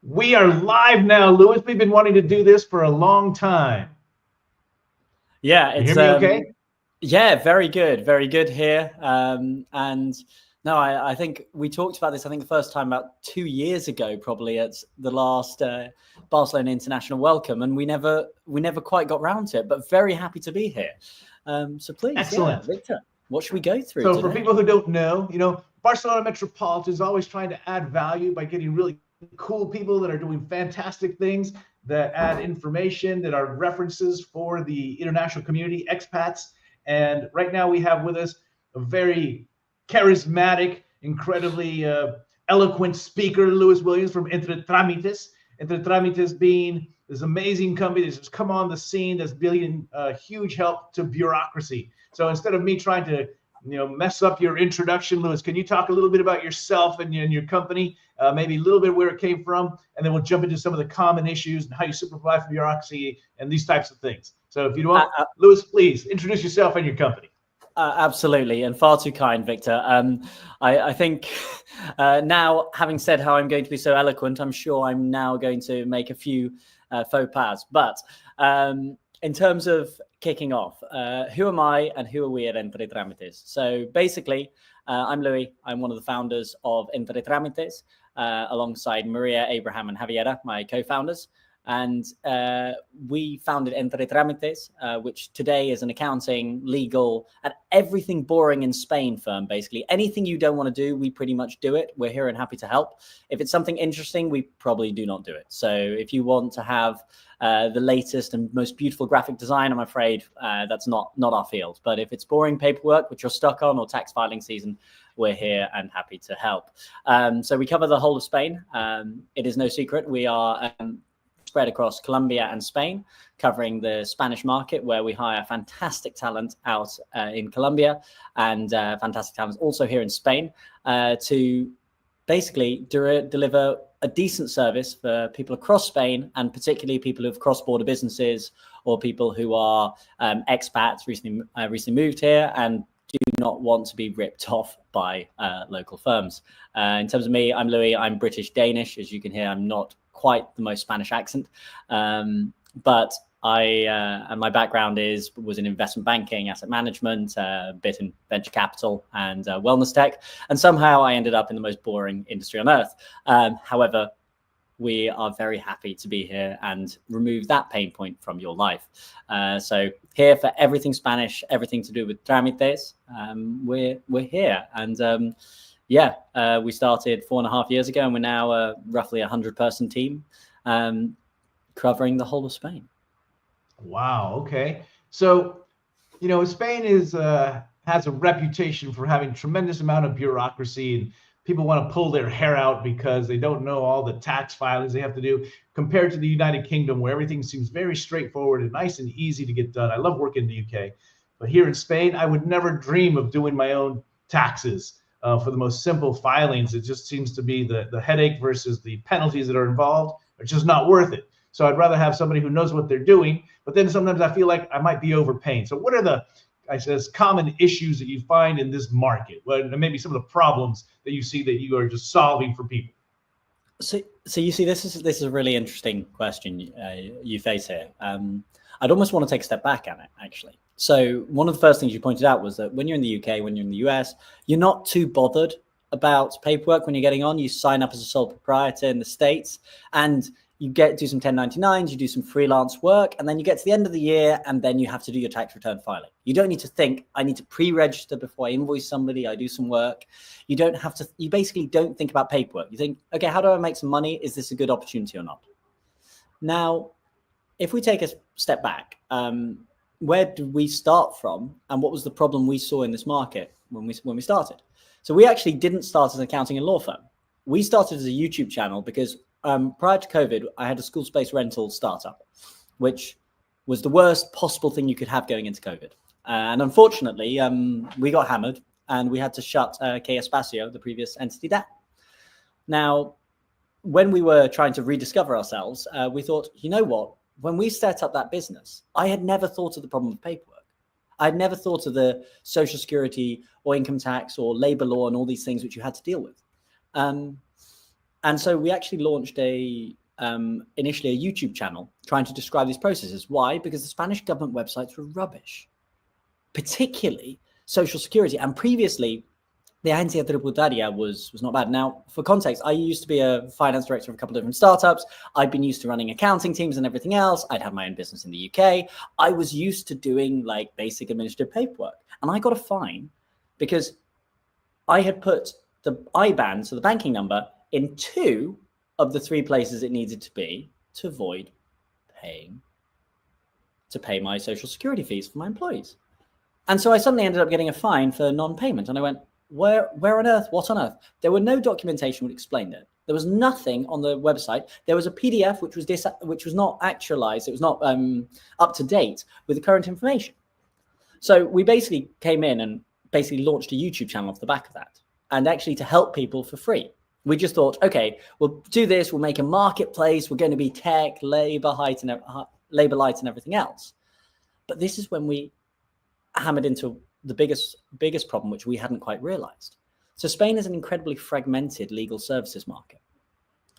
We are live now, Louis. We've been wanting to do this for a long time. Yeah, you hear me okay? Yeah, very good here. And no, I think we talked about this. I think the first time about 2 years ago, probably at the last Barcelona International Welcome, and we never quite got round to it. But very happy to be here. So please, Excellent. Yeah, Victor, what should we go through? So today? For people who don't know, Barcelona Metropolitan is always trying to add value by getting really cool people that are doing fantastic things, that add information, that are references for the international community, expats. And right now we have with us a very charismatic, incredibly eloquent speaker, Louis Williams from Entre Tramites. Entre Tramites being this amazing company that's just come on the scene, that's being a huge help to bureaucracy. So instead of me trying to mess up your introduction, Louis, can you talk a little bit about yourself and your company, maybe a little bit where it came from, and then we'll jump into some of the common issues and how you simplify for bureaucracy and these types of things. So if you want, Louis, please introduce yourself and your company. Absolutely, and far too kind, Victor. I think now, having said how I'm going to be so eloquent, I'm sure I'm now going to make a few faux pas. But in terms of kicking off, who am I and who are we at Entre Tramites? So basically, I'm Louis. I'm one of the founders of Entre Tramites, alongside Maria, Abraham, and Javiera, my co-founders. And we founded Entre Tramites, which today is an accounting, legal, and everything boring in Spain firm, basically. Anything you don't want to do, we pretty much do it. We're here and happy to help. If it's something interesting, we probably do not do it. So if you want to have the latest and most beautiful graphic design, I'm afraid that's not our field. But if it's boring paperwork, which you're stuck on, or tax filing season, we're here and happy to help. So we cover the whole of Spain. It is no secret. We are spread across Colombia and Spain, covering the Spanish market, where we hire fantastic talent out in Colombia and fantastic talent also here in Spain to basically deliver a decent service for people across Spain, and particularly people who have cross-border businesses or people who are expats recently moved here and do not want to be ripped off by local firms. In terms of me, I'm Louis. I'm British Danish. As you can hear, I'm not quite the most Spanish accent, but and my background was in investment banking, asset management, a bit in venture capital and wellness tech, and somehow I ended up in the most boring industry on earth. However, we are very happy to be here and remove that pain point from your life. So here for everything Spanish, everything to do with Tramites, we're here. And we started 4.5 years ago, and we're now a roughly 100-person team covering the whole of Spain. Wow. Okay. So, Spain has a reputation for having tremendous amount of bureaucracy, and people want to pull their hair out because they don't know all the tax filings they have to do, compared to the United Kingdom, where everything seems very straightforward and nice and easy to get done. I love working in the UK, but here in Spain, I would never dream of doing my own taxes. For the most simple filings, it just seems to be the headache versus the penalties that are involved are just not worth it. So I'd rather have somebody who knows what they're doing, but then sometimes I feel like I might be overpaying. So what are the, common issues that you find in this market? Well, maybe some of the problems that you see that you are just solving for people. So you see, this is a really interesting question you face here. I'd almost want to take a step back at it, actually. So one of the first things you pointed out was that when you're in the UK, when you're in the US, you're not too bothered about paperwork when you're getting on. You sign up as a sole proprietor in the States, and you do some 1099s, you do some freelance work, and then you get to the end of the year, and then you have to do your tax return filing. You don't need to think, I need to pre-register before I invoice somebody, I do some work. You basically don't think about paperwork. You think, okay, how do I make some money? Is this a good opportunity or not? Now, if we take a step back, where did we start from, and what was the problem we saw in this market when we started? So we actually didn't start as an accounting and law firm. We started as a YouTube channel because prior to COVID, I had a school space rental startup, which was the worst possible thing you could have going into COVID. And unfortunately, we got hammered and we had to shut Que Espacio, the previous entity, down. Now, when we were trying to rediscover ourselves, we thought, you know what? When we set up that business, I had never thought of the problem of paperwork. I'd never thought of the social security or income tax or labor law and all these things which you had to deal with. And so we actually launched initially a YouTube channel trying to describe these processes. Why? Because the Spanish government websites were rubbish, particularly Social Security. And previously, the Agencia Tributaria was not bad. Now, for context, I used to be a finance director of a couple of different startups. I'd been used to running accounting teams and everything else. I'd had my own business in the UK. I was used to doing like basic administrative paperwork. And I got a fine because I had put the IBAN, so the banking number, in 2 of the 3 places it needed to be to avoid pay my Social Security fees for my employees. And so I suddenly ended up getting a fine for non-payment. And I went, where on earth? What on earth? There were no documentation which explained it. There was nothing on the website. There was a PDF which was not actualized. It was not up to date with the current information. So we basically came in and basically launched a YouTube channel off the back of that, and actually to help people for free. We just thought, okay, we'll do this. We'll make a marketplace. We're going to be tech, labor light, and everything else. But this is when we hammered into the biggest problem, which we hadn't quite realized. So Spain is an incredibly fragmented legal services market,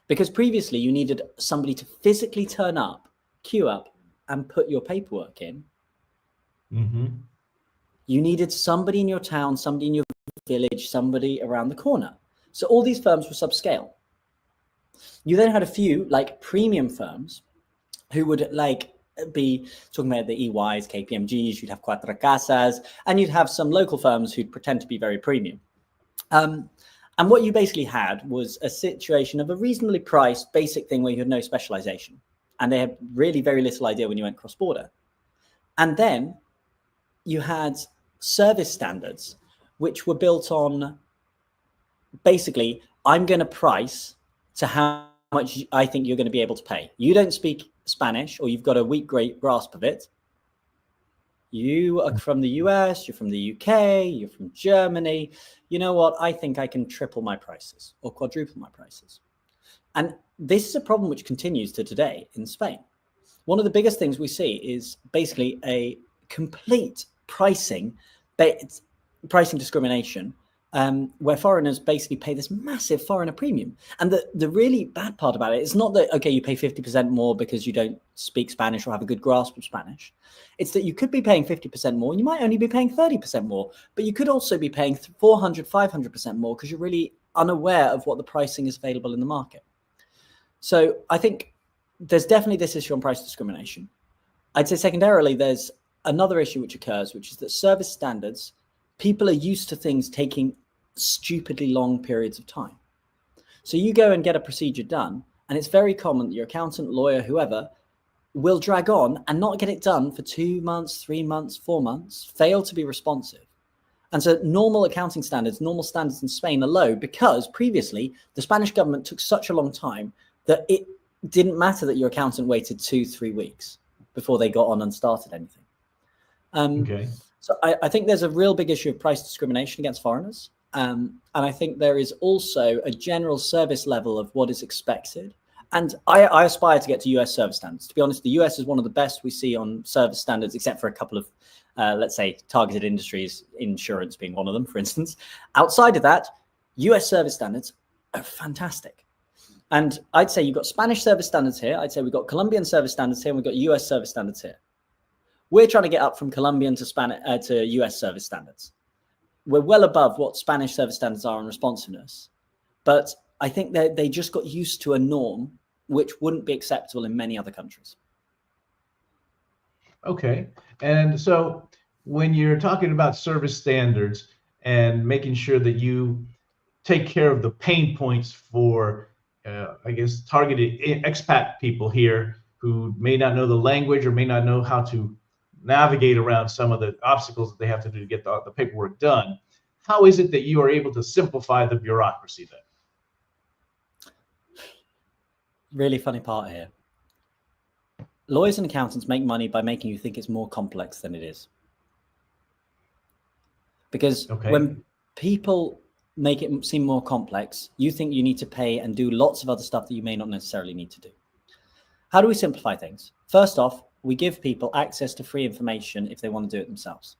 because previously you needed somebody to physically turn up, queue up, and put your paperwork in. Mm-hmm. You needed somebody in your town, somebody in your village, somebody around the corner. So all these firms were subscale. You then had a few like premium firms who would like be talking about the EYs, KPMGs, you'd have Cuatro Casas, and you'd have some local firms who'd pretend to be very premium. And what you basically had was a situation of a reasonably priced basic thing where you had no specialization. And they had really very little idea when you went cross-border. And then you had service standards, which were built on basically, I'm going to price to how much I think you're going to be able to pay. You don't speak Spanish, or you've got a weak grasp of it. You are from the US, you're from the UK, you're from Germany. You know what? I think I can triple my prices or quadruple my prices. And this is a problem which continues to today in Spain. One of the biggest things we see is basically a complete pricing discrimination, where foreigners basically pay this massive foreigner premium. And the really bad part about it is not that, okay, you pay 50% more because you don't speak Spanish or have a good grasp of Spanish. It's that you could be paying 50% more and you might only be paying 30% more, but you could also be paying 400, 500% more because you're really unaware of what the pricing is available in the market. So I think there's definitely this issue on price discrimination. I'd say secondarily, there's another issue which occurs, which is that service standards, people are used to things taking stupidly long periods of time. So you go and get a procedure done, and it's very common that your accountant, lawyer, whoever, will drag on and not get it done for 2 months, 3 months, 4 months, fail to be responsive. And so normal accounting standards, normal standards in Spain are low because previously the Spanish government took such a long time that it didn't matter that your accountant waited 2-3 weeks before they got on and started anything. Okay. So I think there's a real big issue of price discrimination against foreigners. And I think there is also a general service level of what is expected. And I aspire to get to US service standards. To be honest, the US is one of the best we see on service standards, except for a couple of, let's say, targeted industries, insurance being one of them, for instance. Outside of that, US service standards are fantastic. And I'd say you've got Spanish service standards here. I'd say we've got Colombian service standards here, and we've got US service standards here. We're trying to get up from Colombian to US service standards. We're well above what Spanish service standards are on responsiveness. But I think that they just got used to a norm which wouldn't be acceptable in many other countries. Okay. And so when you're talking about service standards and making sure that you take care of the pain points for, I guess, targeted expat people here who may not know the language or may not know how to navigate around some of the obstacles that they have to do to get the paperwork done, how is it that you are able to simplify the bureaucracy then? Really funny part here. Lawyers and accountants make money by making you think it's more complex than it is. Because when people make it seem more complex, you think you need to pay and do lots of other stuff that you may not necessarily need to do. How do we simplify things? First off, we give people access to free information if they want to do it themselves.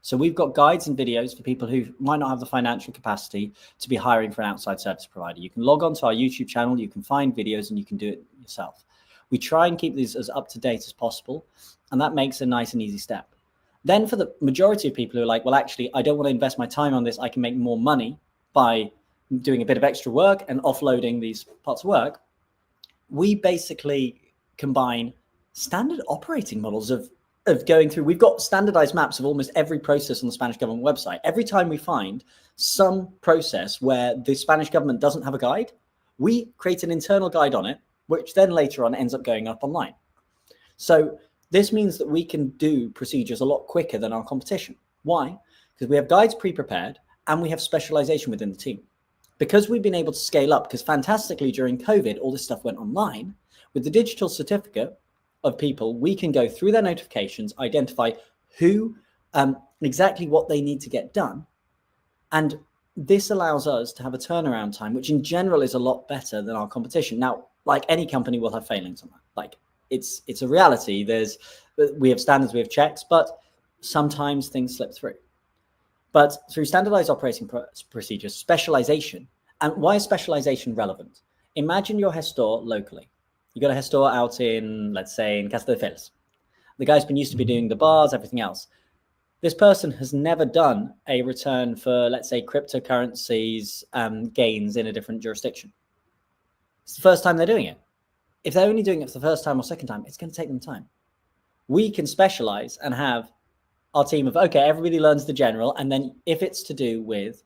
So we've got guides and videos for people who might not have the financial capacity to be hiring for an outside service provider. You can log on to our YouTube channel, you can find videos, and you can do it yourself. We try and keep these as up to date as possible, and that makes a nice and easy step. Then for the majority of people who are like, well, actually, I don't want to invest my time on this, I can make more money by doing a bit of extra work and offloading these parts of work, we basically combine standard operating models of going through. We've got standardized maps of almost every process on the Spanish government website. Every time we find some process where the Spanish government doesn't have a guide, we create an internal guide on it, which then later on ends up going up online. So this means that we can do procedures a lot quicker than our competition. Why? Because we have guides pre-prepared and we have specialization within the team. Because we've been able to scale up, because fantastically during COVID, all this stuff went online, with the digital certificate of people, we can go through their notifications, identify who, exactly what they need to get done. And this allows us to have a turnaround time, which in general is a lot better than our competition. Now, like any company will have failings on that. Like it's a reality. We have standards, we have checks, but sometimes things slip through. But through standardized operating procedures, specialization, and why is specialization relevant? Imagine your gestor locally. You got a gestor out in, let's say, in Castelldefels. The guy's been used to be doing the bars, everything else. This person has never done a return for, let's say, cryptocurrencies gains in a different jurisdiction. It's the first time they're doing it. If they're only doing it for the first time or second time, it's going to take them time. We can specialize and have our team of, okay, everybody learns the general. And then if it's to do with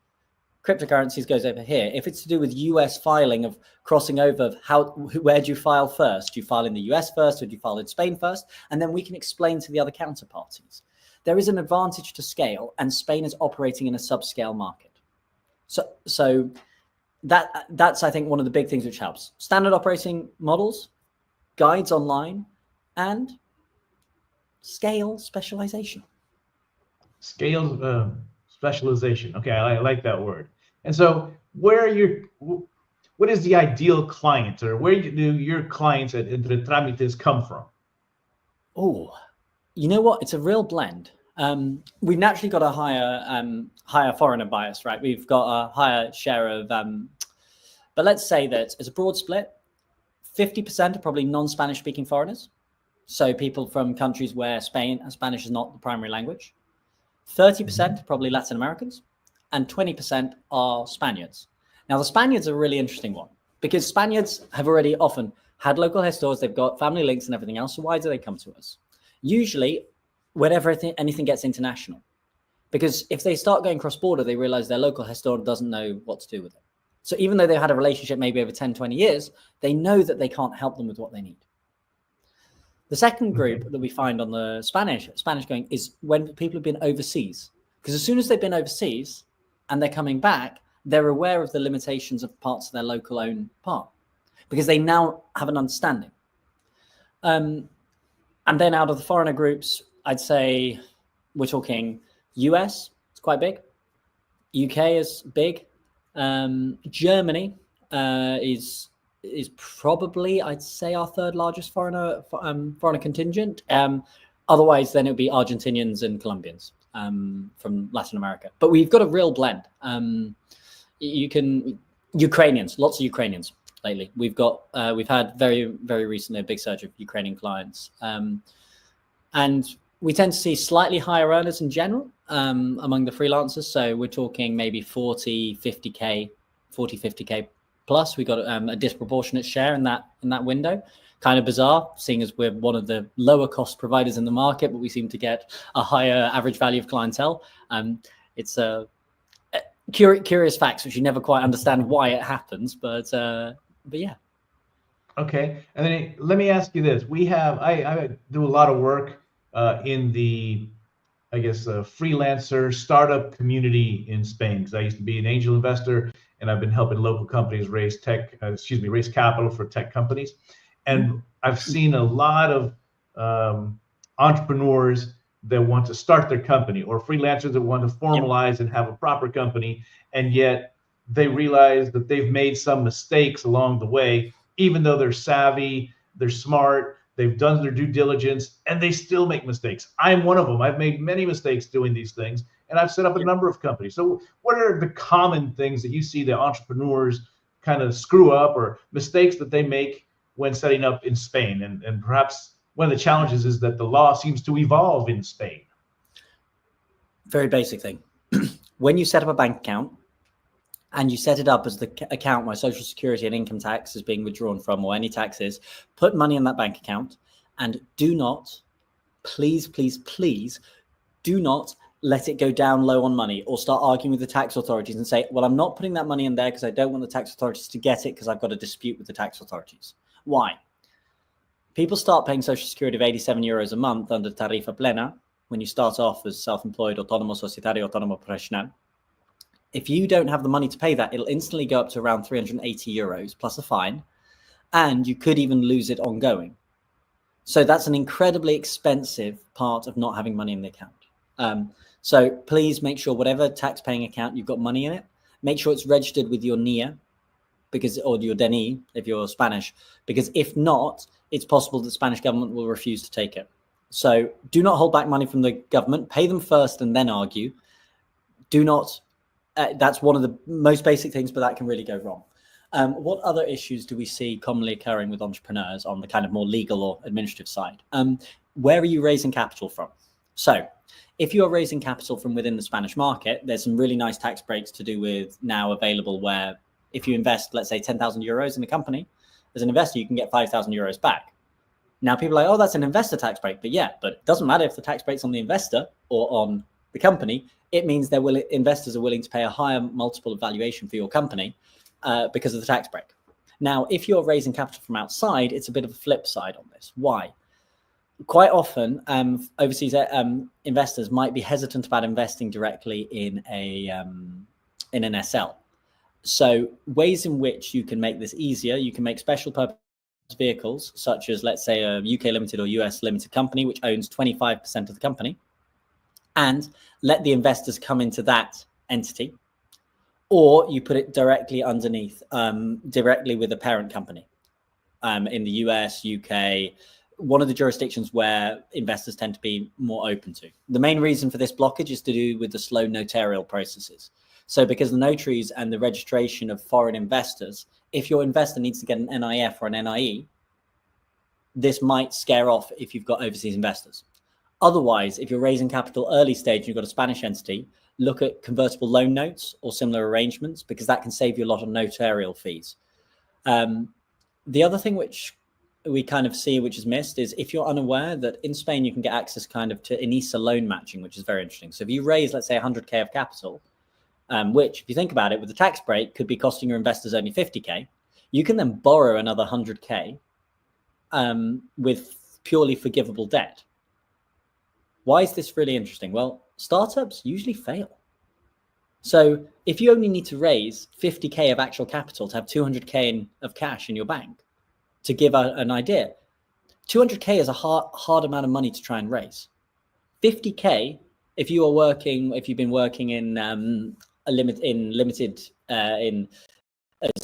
cryptocurrencies goes over here. If it's to do with US filing of crossing over, where do you file first? Do you file in the US first or do you file in Spain first? And then we can explain to the other counterparties. There is an advantage to scale, and Spain is operating in a subscale market. So that's, I think, one of the big things which helps. Standard operating models, guides online, and scale specialization. Scale specialization. Okay, I like that word. And so what is the ideal client, or where do your clients at Entre Tramites come from? Oh, you know what? It's a real blend. We've naturally got a higher foreigner bias, right? We've got a higher share of, but let's say that as a broad split, 50% are probably non-Spanish speaking foreigners. So people from countries where Spanish is not the primary language. 30% are probably Latin Americans, and 20% are Spaniards. Now, the Spaniards are a really interesting one, because Spaniards have already often had local gestors, they've got family links and everything else. So why do they come to us? Usually, whenever anything gets international, because if they start going cross-border, they realize their local gestor doesn't know what to do with it. So even though they've had a relationship maybe over 10, 20 years, they know that they can't help them with what they need. The second group that we find on the Spanish going is when people have been overseas, because as soon as they've been overseas and they're coming back, they're aware of the limitations of parts of their local own part, because they now have an understanding. And then out of the foreigner groups, I'd say we're talking US, it's quite big. UK is big. Germany is probably, I'd say, our third largest foreigner contingent. Otherwise, then it would be Argentinians and Colombians from Latin America. But we've got a real blend. Ukrainians, lots of Ukrainians lately. We've had very, very recently a big surge of Ukrainian clients. And we tend to see slightly higher earners in general among the freelancers. So we're talking maybe 40, 50K plus. We got a disproportionate share in that window. Kind of bizarre, seeing as we're one of the lower cost providers in the market, but we seem to get a higher average value of clientele. It's a curious facts which you never quite understand why it happens, but yeah. Okay, and then let me ask you this: I do a lot of work in the, I guess, freelancer startup community in Spain, because I used to be an angel investor, and I've been helping local companies raise capital for tech companies. And I've seen a lot of entrepreneurs that want to start their company, or freelancers that want to formalize and have a proper company, and yet they realize that they've made some mistakes along the way, even though they're savvy, they're smart, they've done their due diligence, and they still make mistakes. I'm one of them. I've made many mistakes doing these things, and I've set up a number of companies. So what are the common things that you see that entrepreneurs kind of screw up, or mistakes that they make when setting up in Spain? And perhaps one of the challenges is that the law seems to evolve in Spain. Very basic thing. When you set up a bank account and you set it up as the account where Social Security and income tax is being withdrawn from, or any taxes, put money in that bank account, and do not, please, please, please, do not let it go down low on money or start arguing with the tax authorities and say, well, I'm not putting that money in there because I don't want the tax authorities to get it because I've got a dispute with the tax authorities. Why? People start paying Social Security of 87 euros a month under Tarifa Plena when you start off as self-employed, autónomo, societario, autónomo, profesional. If you don't have the money to pay that, it'll instantly go up to around 380 euros plus a fine, and you could even lose it ongoing. So that's an incredibly expensive part of not having money in the account. So please make sure whatever tax-paying account you've got money in it, make sure it's registered with your NIA, because, or your DNI if you're Spanish, because if not, it's possible that the Spanish government will refuse to take it. So do not hold back money from the government. Pay them first and then argue. Do not. That's one of the most basic things, but that can really go wrong. What other issues do we see commonly occurring with entrepreneurs on the kind of more legal or administrative side? Where are you raising capital from? So if you're raising capital from within the Spanish market, there's some really nice tax breaks to do with now available, where if you invest, let's say 10,000 euros in a company, as an investor, you can get 5,000 euros back. Now people are like, oh, that's an investor tax break. But yeah, but it doesn't matter if the tax break's on the investor or on the company. It means investors are willing to pay a higher multiple of valuation for your company because of the tax break. Now, if you're raising capital from outside, it's a bit of a flip side on this. Why? Quite often, overseas investors might be hesitant about investing directly in an SL. So ways in which you can make this easier, you can make special purpose vehicles, such as, let's say, a UK limited or US limited company, which owns 25% of the company, and let the investors come into that entity. Or you put it directly underneath, directly with a parent company in the US, UK, one of the jurisdictions where investors tend to be more open to. The main reason for this blockage is to do with the slow notarial processes. So because the notaries and the registration of foreign investors, if your investor needs to get an NIF or an NIE, this might scare off if you've got overseas investors. Otherwise, if you're raising capital early stage and you've got a Spanish entity, look at convertible loan notes or similar arrangements, because that can save you a lot of notarial fees. The other thing which we kind of see, which is missed, is if you're unaware that in Spain, you can get access kind of to INISA loan matching, which is very interesting. So if you raise, let's say 100K of capital, which if you think about it, with the tax break could be costing your investors only 50K, you can then borrow another 100K with purely forgivable debt. Why is this really interesting? Well, startups usually fail. So if you only need to raise 50K of actual capital to have 200K of cash in your bank, to give an idea, 200K is a hard amount of money to try and raise. 50K, if you've been working in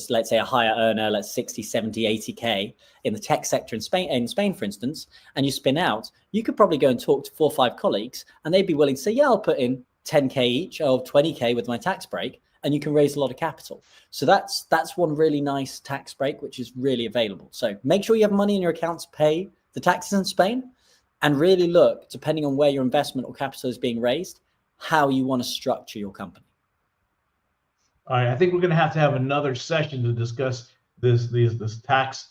let's say a higher earner, let's 60, 70, 80K in the tech sector in Spain, for instance, and you spin out, you could probably go and talk to 4 or 5 colleagues and they'd be willing to say, yeah, I'll put in 10K each or 20K with my tax break, and you can raise a lot of capital. So that's one really nice tax break, which is really available. So make sure you have money in your account to pay the taxes in Spain, and really look, depending on where your investment or capital is being raised, how you want to structure your company. All right, I think we're going to have another session to discuss this tax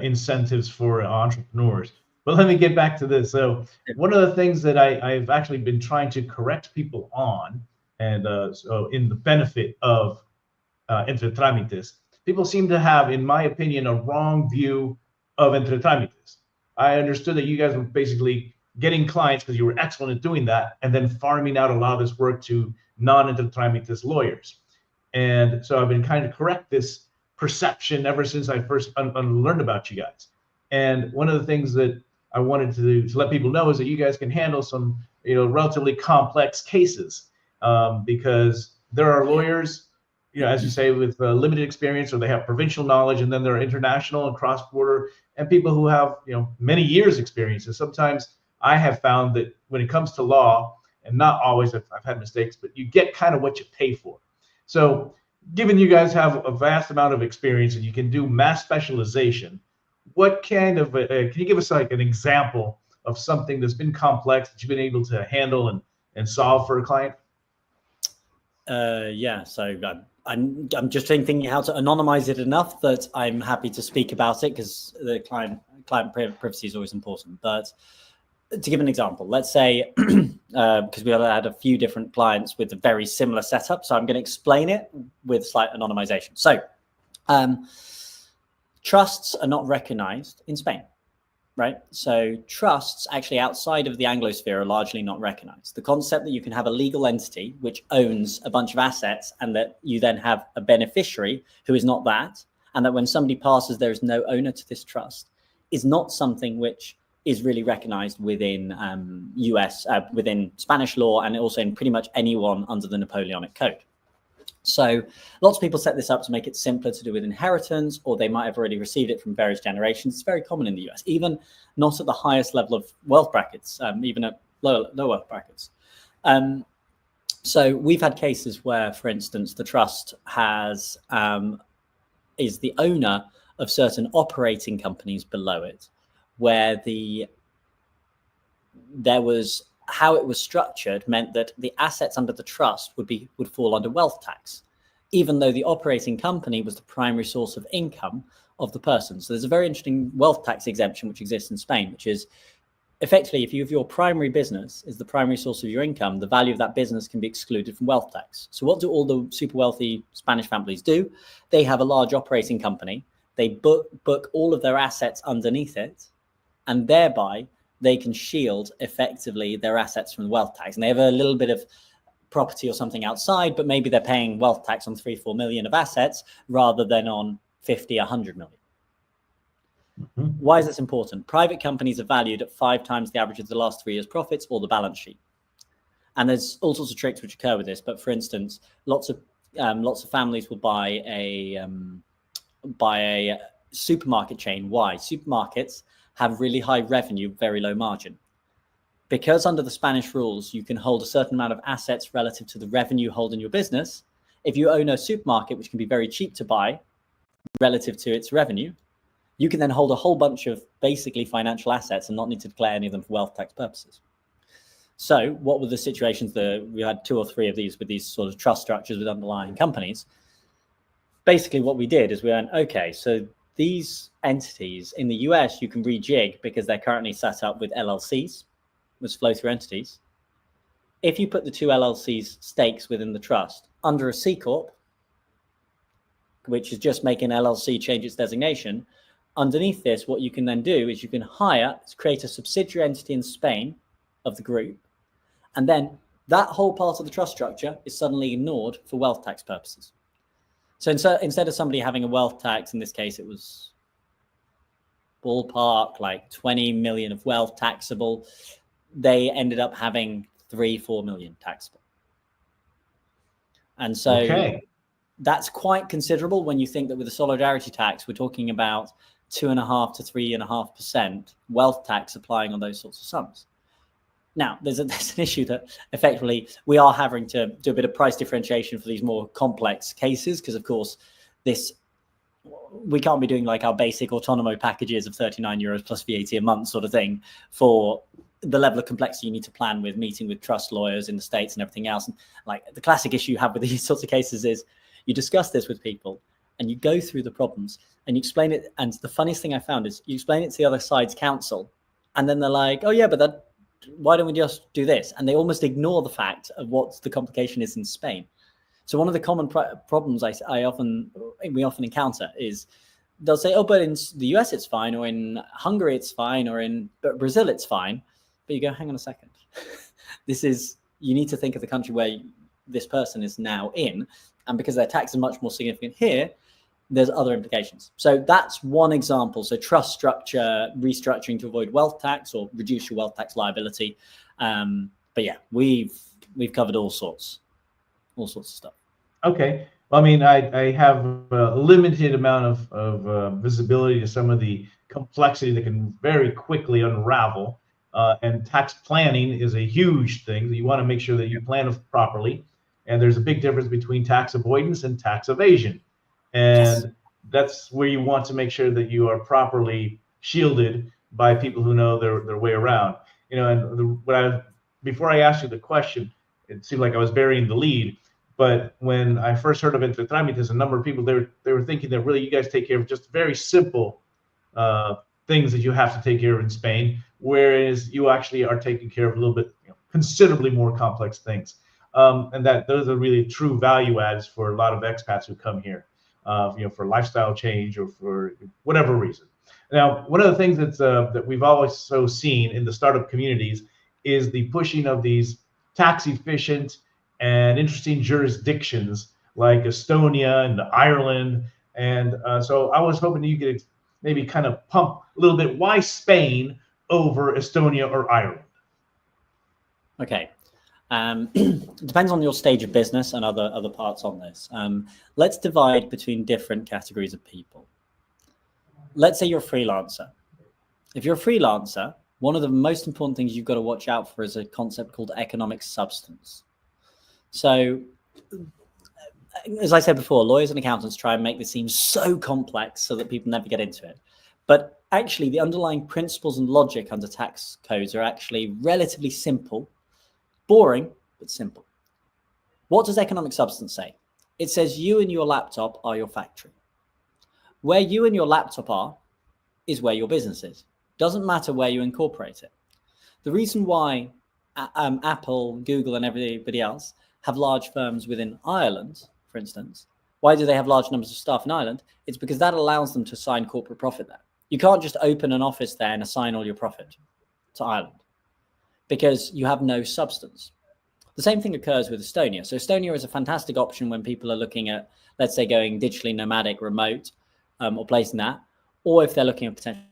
incentives for entrepreneurs. But let me get back to this. So one of the things that I've actually been trying to correct people on, and so in the benefit of Entre Tramites, people seem to have, in my opinion, a wrong view of Entre Tramites. I understood that you guys were basically getting clients because you were excellent at doing that, and then farming out a lot of this work to non-Entre Tramites lawyers. And so I've been trying to correct this perception ever since I first learned about you guys. And one of the things that I wanted to let people know is that you guys can handle some, relatively complex cases, because there are lawyers, as you say, with limited experience, or they have provincial knowledge, and then they're international and cross-border, and people who have, many years experience. And sometimes I have found that when it comes to law, and not always, I've had mistakes, but you get kind of what you pay for. So given you guys have a vast amount of experience and you can do mass specialization, what kind of, can you give us like an example of something that's been complex that you've been able to handle and solve for a client? Yeah, so I'm just thinking how to anonymize it enough that I'm happy to speak about it, because the client privacy is always important. But to give an example, let's say, because we had a few different clients with a very similar setup, so I'm going to explain it with slight anonymization. So trusts are not recognized in Spain, right? So trusts actually outside of the Anglosphere are largely not recognized. The concept that you can have a legal entity which owns a bunch of assets and that you then have a beneficiary who is not that, and that when somebody passes, there is no owner to this trust, is not something which is really recognized within within Spanish law, and also in pretty much anyone under the Napoleonic Code. So lots of people set this up to make it simpler to do with inheritance, or they might have already received it from various generations. It's very common in the US, even not at the highest level of wealth brackets, even at low wealth brackets. So we've had cases where, for instance, the trust is the owner of certain operating companies below it, where how it was structured meant that the assets under the trust would fall under wealth tax, even though the operating company was the primary source of income of the person. So there's a very interesting wealth tax exemption which exists in Spain, which is effectively, if your primary business is the primary source of your income, the value of that business can be excluded from wealth tax. So what do all the super wealthy Spanish families do? They have a large operating company. They book all of their assets underneath it, and thereby they can shield effectively their assets from the wealth tax. And they have a little bit of property or something outside, but maybe they're paying wealth tax on 3-4 million of assets rather than on 50, 100 million. Mm-hmm. Why is this important? Private companies are valued at 5 times the average of the last 3 years' profits or the balance sheet. And there's all sorts of tricks which occur with this. But for instance, lots of families will buy a supermarket chain. Why? Supermarkets have really high revenue, very low margin. Because under the Spanish rules, you can hold a certain amount of assets relative to the revenue you hold in your business. If you own a supermarket, which can be very cheap to buy relative to its revenue, you can then hold a whole bunch of basically financial assets and not need to declare any of them for wealth tax purposes. So what were the situations that we had 2 or 3 of these with these sort of trust structures with underlying companies? Basically what we did is we went, okay, so these entities in the US, you can rejig because they're currently set up with LLCs, with flow-through entities. If you put the 2 LLCs stakes within the trust under a C Corp, which is just making LLC change its designation, underneath this, what you can then do is you can create a subsidiary entity in Spain of the group, and then that whole part of the trust structure is suddenly ignored for wealth tax purposes. So instead of somebody having a wealth tax, in this case, it was ballpark like 20 million of wealth taxable, they ended up having 3-4 million taxable. And so that's quite considerable when you think that with the solidarity tax, we're talking about 2.5% to 3.5% wealth tax applying on those sorts of sums. Now, there's an issue that effectively we are having to do a bit of price differentiation for these more complex cases, because, of course, we can't be doing like our basic autonomo packages of 39 euros plus VAT a month sort of thing for the level of complexity you need to plan with, meeting with trust lawyers in the States and everything else. And like the classic issue you have with these sorts of cases is you discuss this with people and you go through the problems and you explain it. And the funniest thing I found is you explain it to the other side's counsel, and then they're like, oh yeah, but why don't we just do this? And they almost ignore the fact of what the complication is in Spain. So one of the common problems we often encounter is they'll say, oh, but in the US it's fine, or in Hungary it's fine, or in Brazil it's fine. But you go, hang on a second. You need to think of the country where this person is now in. And because their tax is much more significant here, there's other implications. So that's one example. So trust structure, restructuring to avoid wealth tax or reduce your wealth tax liability. But yeah, we've covered all sorts of stuff. Okay. I mean, I have a limited amount of visibility to some of the complexity that can very quickly unravel. And tax planning is a huge thing. You want to make sure that you plan properly. And there's a big difference between tax avoidance and tax evasion. Yes. And that's where you want to make sure that you are properly shielded by people who know their way around. And before I asked you the question, it seemed like I was burying the lead. But when I first heard of Entre Tramites, a number of people they were thinking that really you guys take care of just very simple uh, things that you have to take care of in Spain, whereas you actually are taking care of a little bit, considerably more complex things, and that those are really true value adds for a lot of expats who come here, for lifestyle change or for whatever reason. Now, one of the things that we've always so seen in the startup communities is the pushing of these tax efficient and interesting jurisdictions like Estonia and Ireland. And so I was hoping you could maybe kind of pump a little bit. Why Spain over Estonia or Ireland? Okay. Depends on your stage of business and other parts on this. Let's divide between different categories of people. Let's say you're a freelancer. If you're a freelancer, one of the most important things you've got to watch out for is a concept called economic substance. So, as I said before, lawyers and accountants try and make this seem so complex so that people never get into it. But actually, the underlying principles and logic under tax codes are actually relatively simple, boring, but simple. What does economic substance say? It says you and your laptop are your factory. Where you and your laptop are is where your business is. Doesn't matter where you incorporate it. The reason why Apple, Google, and everybody else have large firms within Ireland, for instance, why do they have large numbers of staff in Ireland? It's because that allows them to assign corporate profit there. You can't just open an office there and assign all your profit to Ireland because you have no substance. The same thing occurs with Estonia. So Estonia is a fantastic option when people are looking at, let's say, going digitally nomadic, remote, or placing that, or if they're looking at potentially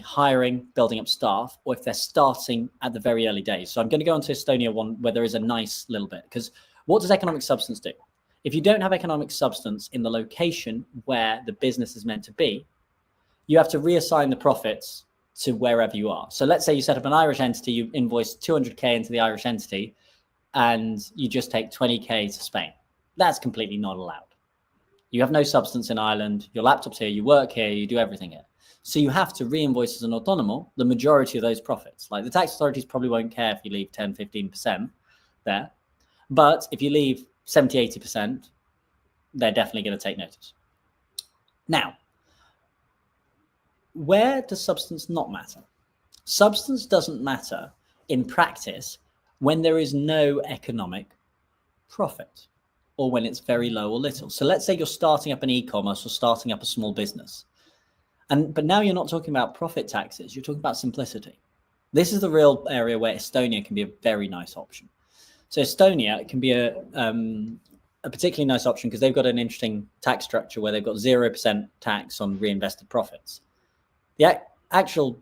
hiring, building up staff, or if they're starting at the very early days. So I'm going to go into Estonia one where there is a nice little bit, because what does economic substance do? If you don't have economic substance in the location where the business is meant to be, you have to reassign the profits to wherever you are. So let's say you set up an Irish entity, you invoice 200K into the Irish entity, and you just take 20K to Spain. That's completely not allowed. You have no substance in Ireland, your laptop's here, you work here, you do everything here. So you have to re-invoice as an autonomo the majority of those profits. Like the tax authorities probably won't care if you leave 10, 15% there. But if you leave 70, 80%, they're definitely going to take notice. Now, where does substance not matter? Substance doesn't matter in practice when there is no economic profit or when it's very low or little. So let's say you're starting up an e-commerce or starting up a small business. But now you're not talking about profit taxes, you're talking about simplicity. This is the real area where Estonia can be a very nice option. So Estonia can be a particularly nice option because they've got an interesting tax structure where they've got 0% tax on reinvested profits. The actual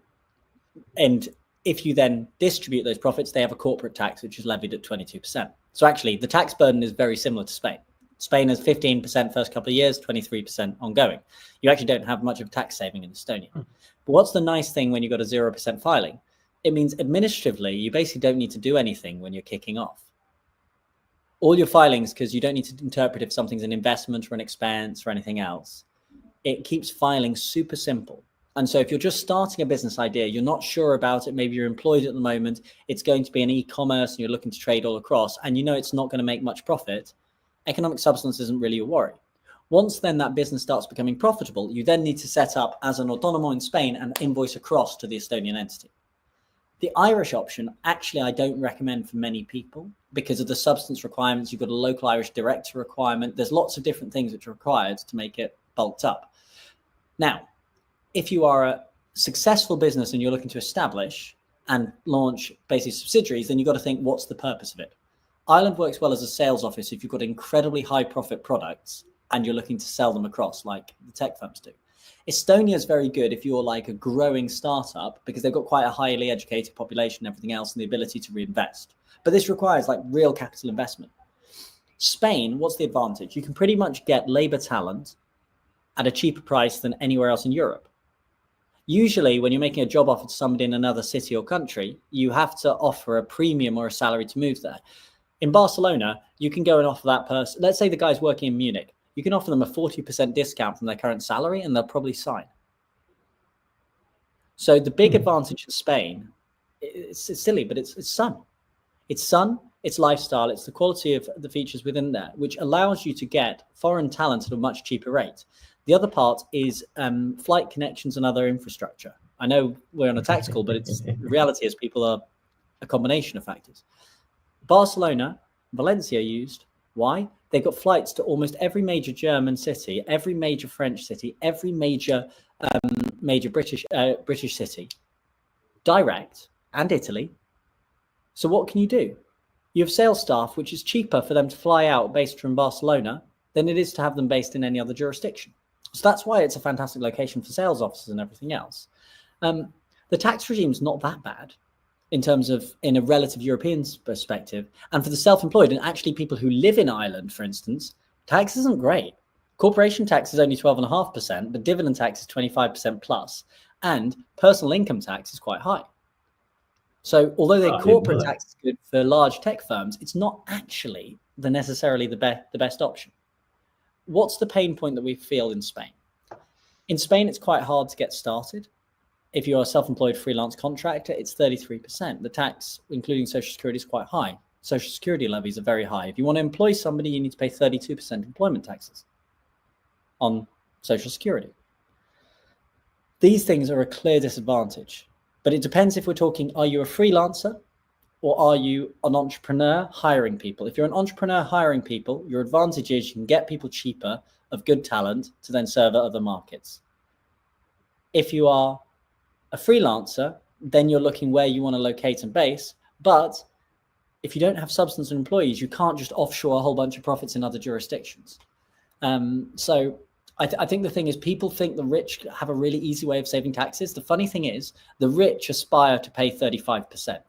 end, if you then distribute those profits, they have a corporate tax which is levied at 22%. So actually, the tax burden is very similar to Spain. Spain has 15% first couple of years, 23% ongoing. You actually don't have much of a tax saving in Estonia. But what's the nice thing when you've got a 0% filing? It means administratively, you basically don't need to do anything when you're kicking off. All your filings, because you don't need to interpret if something's an investment or an expense or anything else, it keeps filing super simple. And so if you're just starting a business idea, you're not sure about it, maybe you're employed at the moment, it's going to be an e-commerce and you're looking to trade all across, and you know it's not going to make much profit, economic substance isn't really a worry. Once then that business starts becoming profitable, you then need to set up as an autonomo in Spain and invoice across to the Estonian entity. The Irish option, actually, I don't recommend for many people because of the substance requirements. You've got a local Irish director requirement. There's lots of different things which are required to make it bulked up. Now, if you are a successful business and you're looking to establish and launch basically subsidiaries, then you've got to think, what's the purpose of it? Ireland works well as a sales office if you've got incredibly high profit products and you're looking to sell them across like the tech firms do. Estonia is very good if you're like a growing startup because they've got quite a highly educated population and everything else and the ability to reinvest. But this requires like real capital investment. Spain, what's the advantage? You can pretty much get labor talent at a cheaper price than anywhere else in Europe. Usually, when you're making a job offer to somebody in another city or country, you have to offer a premium or a salary to move there. In Barcelona, you can go and offer that person, let's say the guy's working in Munich, you can offer them a 40% discount from their current salary and they'll probably sign. So the big advantage in Spain, it's silly, but it's sun. It's sun, it's lifestyle, it's the quality of the features within there, which allows you to get foreign talent at a much cheaper rate. The other part is flight connections and other infrastructure. I know we're on a tactical, but the reality is people are a combination of factors. Barcelona, Valencia used. Why? They've got flights to almost every major German city, every major French city, every major British city, direct, and Italy. So what can you do? You have sales staff, which is cheaper for them to fly out based from Barcelona than it is to have them based in any other jurisdiction. So that's why it's a fantastic location for sales offices and everything else. The tax regime is not that bad in terms of in a relative European perspective. And for the self-employed and actually people who live in Ireland, for instance, tax isn't great. Corporation tax is only 12.5%, but dividend tax is 25% plus, and personal income tax is quite high. So although their corporate tax is good for large tech firms, it's not actually necessarily the best option. What's the pain point that we feel in Spain? In Spain, it's quite hard to get started. If you're a self-employed freelance contractor, it's 33%. The tax, including Social Security, is quite high. Social Security levies are very high. If you want to employ somebody, you need to pay 32% employment taxes on Social Security. These things are a clear disadvantage, but it depends if we're talking, are you a freelancer or are you an entrepreneur hiring people? If you're an entrepreneur hiring people, your advantage is you can get people cheaper of good talent to then serve at other markets. If you are a freelancer, then you're looking where you want to locate and base. But if you don't have substance and employees, you can't just offshore a whole bunch of profits in other jurisdictions. So I think the thing is, people think the rich have a really easy way of saving taxes. The funny thing is, the rich aspire to pay 35%.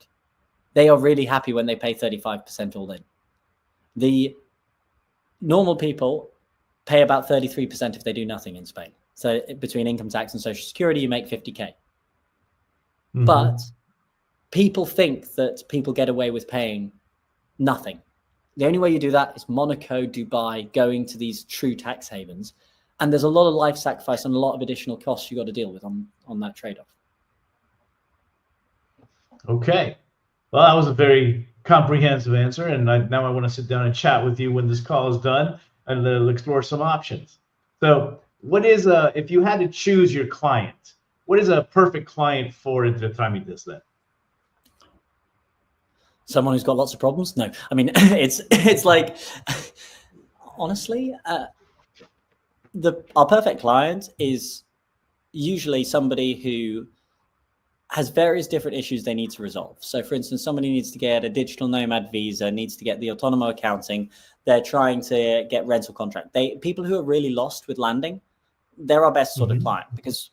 They are really happy when they pay 35% all in. The normal people pay about 33% if they do nothing in Spain. So between income tax and Social Security, you make 50K. But people think that people get away with paying nothing. The only way you do that is Monaco, Dubai, going to these true tax havens. And there's a lot of life sacrifice and a lot of additional costs you got to deal with on that trade-off. Okay. Well, that was a very comprehensive answer. And now I want to sit down and chat with you when this call is done and we'll explore some options. So what is if you had to choose your client, what is a perfect client for Entre Tramites then? Someone who's got lots of problems? No, I mean, it's like, honestly, our perfect client is usually somebody who has various different issues they need to resolve. So for instance, somebody needs to get a digital nomad visa, needs to get the autonomo accounting. They're trying to get rental contract. People who are really lost with landing, they're our best sort of client, because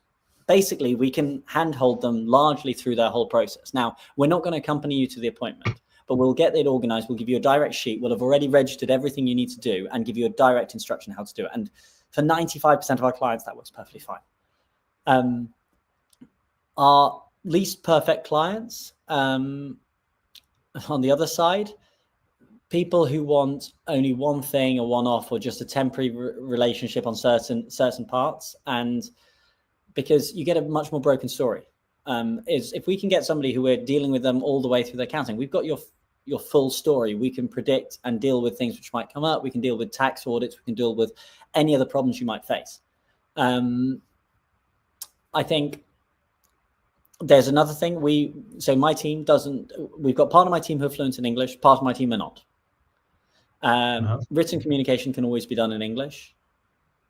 basically we can handhold them largely through their whole process. Now, we're not going to accompany you to the appointment, but we'll get it organized. We'll give you a direct sheet. We'll have already registered everything you need to do and give you a direct instruction how to do it. And for 95% of our clients, that works perfectly fine. Our least perfect clients, on the other side, people who want only one thing, a one-off, or just a temporary relationship on certain parts, and because you get a much more broken story. Is if we can get somebody who we're dealing with them all the way through their accounting, we've got your full story. We can predict and deal with things which might come up. We can deal with tax audits. We can deal with any other problems you might face. I think there's another thing. My team we've got part of my team who are fluent in English, part of my team are not. Written communication can always be done in English.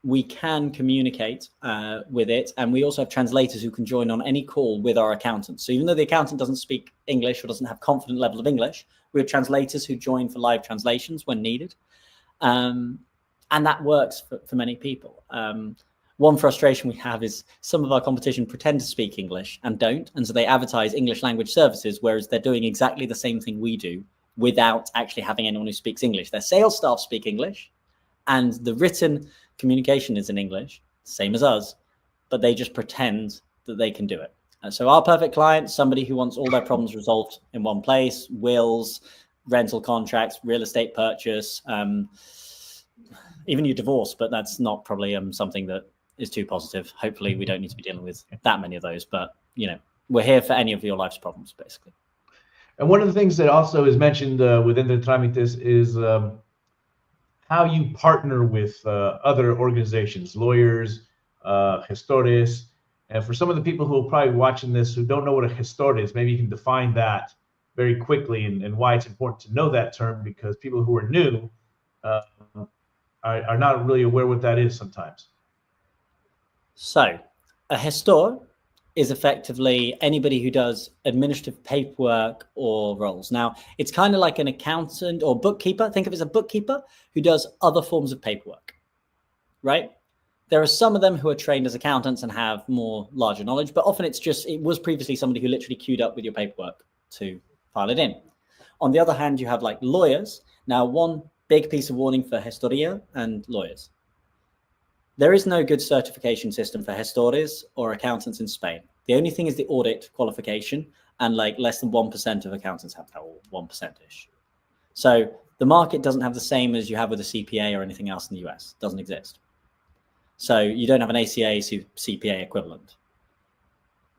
We can communicate with it. And we also have translators who can join on any call with our accountant. So even though the accountant doesn't speak English or doesn't have confident level of English, we have translators who join for live translations when needed. And that works for many people. One frustration we have is some of our competition pretend to speak English and don't. And so they advertise English language services, whereas they're doing exactly the same thing we do without actually having anyone who speaks English. Their sales staff speak English, and the written communication is in English, same as us, but they just pretend that they can do it. And so our perfect client, somebody who wants all their problems resolved in one place: wills, rental contracts, real estate purchase, even your divorce, but that's not probably something that is too positive. Hopefully we don't need to be dealing with that many of those, but we're here for any of your life's problems, basically. And one of the things that also is mentioned with Entre Tramites is how you partner with other organizations, lawyers, gestores. And for some of the people who are probably watching this who don't know what a gestor is, maybe you can define that very quickly and why it's important to know that term, because people who are new are not really aware what that is sometimes. So a gestor is effectively anybody who does administrative paperwork or roles. Now, it's kind of like an accountant or bookkeeper. Think of it as a bookkeeper who does other forms of paperwork, right? There are some of them who are trained as accountants and have more larger knowledge, but often it was previously somebody who literally queued up with your paperwork to file it in. On the other hand, you have like lawyers. Now, one big piece of warning for gestoria and lawyers. There is no good certification system for gestores or accountants in Spain. The only thing is the audit qualification, and like less than 1% of accountants have that, or 1%-ish. So the market doesn't have the same as you have with a CPA or anything else in the US. It doesn't exist. So you don't have an ACA CPA equivalent.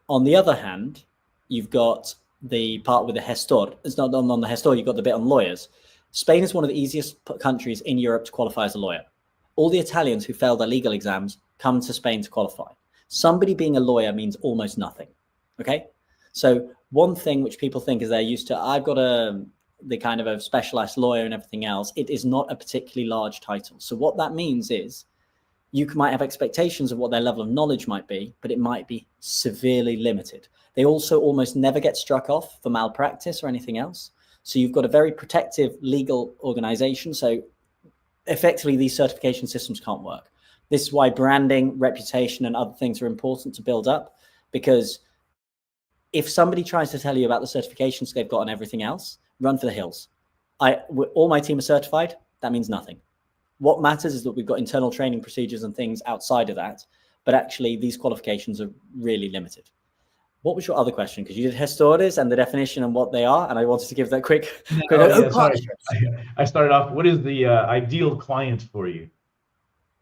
On the other hand, you've got the part with the gestor. It's not on the gestor, you've got the bit on lawyers. Spain is one of the easiest countries in Europe to qualify as a lawyer. All the Italians who fail their legal exams come to Spain to qualify. Somebody being a lawyer means almost nothing. Okay. So one thing which people think is they're used to, I've got the kind of a specialized lawyer and everything else. It is not a particularly large title. So what that means is you might have expectations of what their level of knowledge might be, but it might be severely limited. They also almost never get struck off for malpractice or anything else. So you've got a very protective legal organization. So effectively, these certification systems can't work. This is why branding, reputation, and other things are important to build up, because if somebody tries to tell you about the certifications they've got and everything else, run for the hills. All my team are certified. That means nothing. What matters is that we've got internal training procedures and things outside of that, but actually these qualifications are really limited. What was your other question? Because you did gestores and the definition and what they are, and I wanted to give that quick. Sorry. I started off. What is the ideal client for you?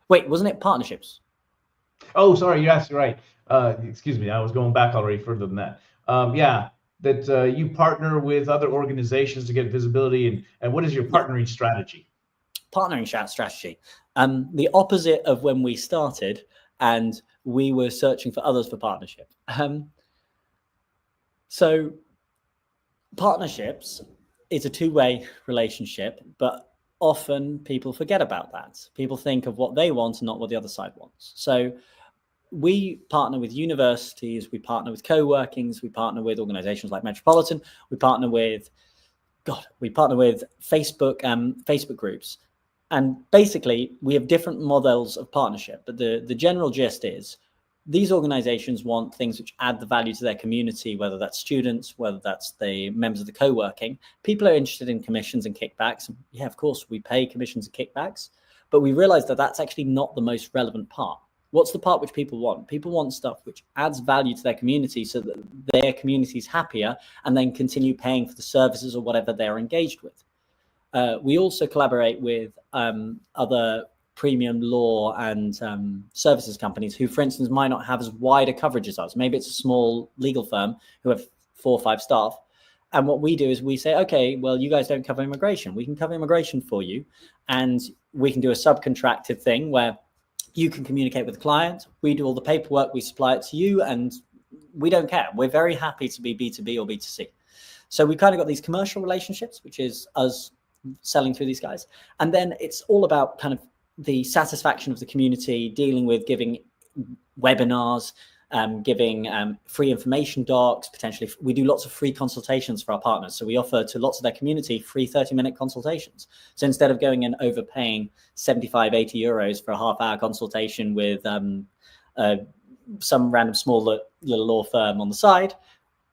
Wait, wasn't it partnerships? Oh, sorry. Yes, you're right. Excuse me. I was going back already further than that. That you partner with other organizations to get visibility, and what is your partnering strategy? Partnering strategy. The opposite of when we started, and we were searching for others for partnership. So partnerships is a two-way relationship, but often people forget about that. People think of what they want and not what the other side wants. So we partner with universities, we partner with co-workings, we partner with organizations like Metropolitan, we partner with Facebook groups. And basically, we have different models of partnership, but the general gist is these organizations want things which add the value to their community, whether that's students, whether that's the members of the co-working. People are interested in commissions and kickbacks. Yeah, of course, we pay commissions and kickbacks, but we realize that that's actually not the most relevant part. What's the part which people want? People want stuff which adds value to their community so that their community is happier and then continue paying for the services or whatever they're engaged with. We also collaborate with other premium law and services companies who, for instance, might not have as wide a coverage as us. Maybe it's a small legal firm who have 4 or 5 staff. And what we do is we say, okay, well, you guys don't cover immigration. We can cover immigration for you. And we can do a subcontracted thing where you can communicate with the client. We do all the paperwork. We supply it to you. And we don't care. We're very happy to be B2B or B2C. So we've kind of got these commercial relationships, which is us selling through these guys. And then it's all about kind of the satisfaction of the community, dealing with giving webinars, giving free information docs, potentially. We do lots of free consultations for our partners. So we offer to lots of their community free 30-minute consultations. So instead of going and overpaying 75, 80 euros for a half-hour consultation with some random small little law firm on the side,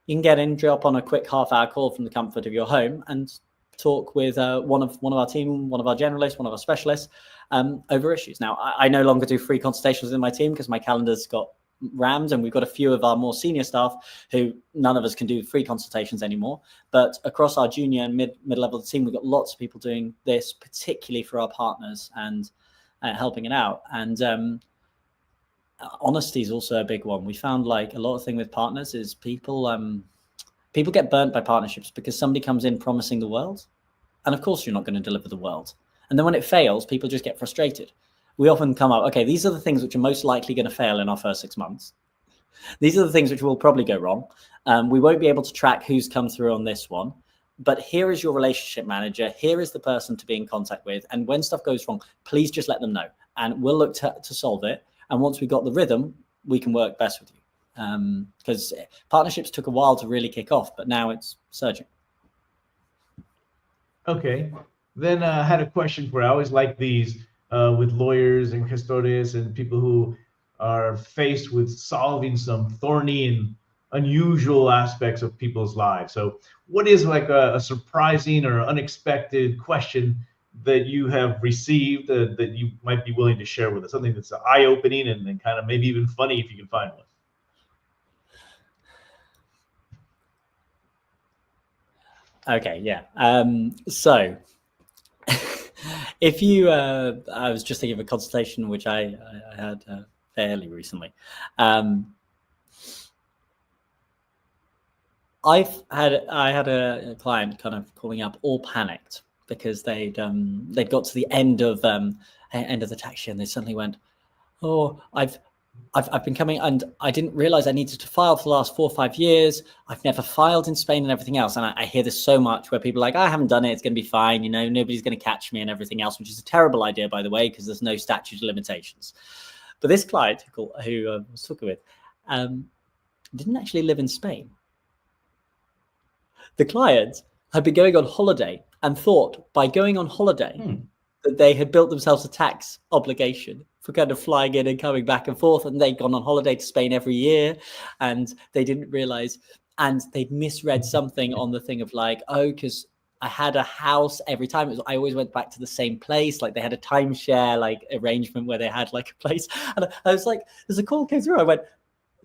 you can get in, drop on a quick half-hour call from the comfort of your home and talk with one of our team, one of our generalists, one of our specialists over issues. Now, I no longer do free consultations in my team because my calendar's got rammed, and we've got a few of our more senior staff who none of us can do free consultations anymore. But across our junior and mid-level team, we've got lots of people doing this, particularly for our partners and helping it out. And honesty is also a big one. We found like a lot of thing with partners is people get burnt by partnerships because somebody comes in promising the world, and of course you're not going to deliver the world. And then when it fails, people just get frustrated. We often come up, okay, these are the things which are most likely going to fail in our first 6 months. These are the things which will probably go wrong. We won't be able to track who's come through on this one. But here is your relationship manager. Here is the person to be in contact with. And when stuff goes wrong, please just let them know. And we'll look to solve it. And once we've got the rhythm, we can work best with you. Because partnerships took a while to really kick off, but now it's surging. Okay. Then I had a question for you. I always like these with lawyers and custodians and people who are faced with solving some thorny and unusual aspects of people's lives. So what is like a surprising or unexpected question that you have received that you might be willing to share with us? Something that's eye-opening and kind of maybe even funny if you can find one. Okay, yeah. So if you, I was just thinking of a consultation which I had fairly recently. I had a client kind of calling up all panicked because they'd got to the end of the tax year and they suddenly went, oh, I've been coming and I didn't realize I needed to file for the last 4 or 5 years. I've never filed in Spain and everything else. And I hear this so much where people are like, I haven't done it. It's going to be fine. You know, nobody's going to catch me and everything else, which is a terrible idea, by the way, because there's no statute of limitations. But this client who I was talking with didn't actually live in Spain. The client had been going on holiday and thought by going on holiday that they had built themselves a tax obligation for kind of flying in and coming back and forth. And they'd gone on holiday to Spain every year and they didn't realize, and they'd misread something on the thing of like, oh, because I had a house every time. I always went back to the same place. Like they had a timeshare like arrangement where they had like a place. And I was like, as a call came through, I went,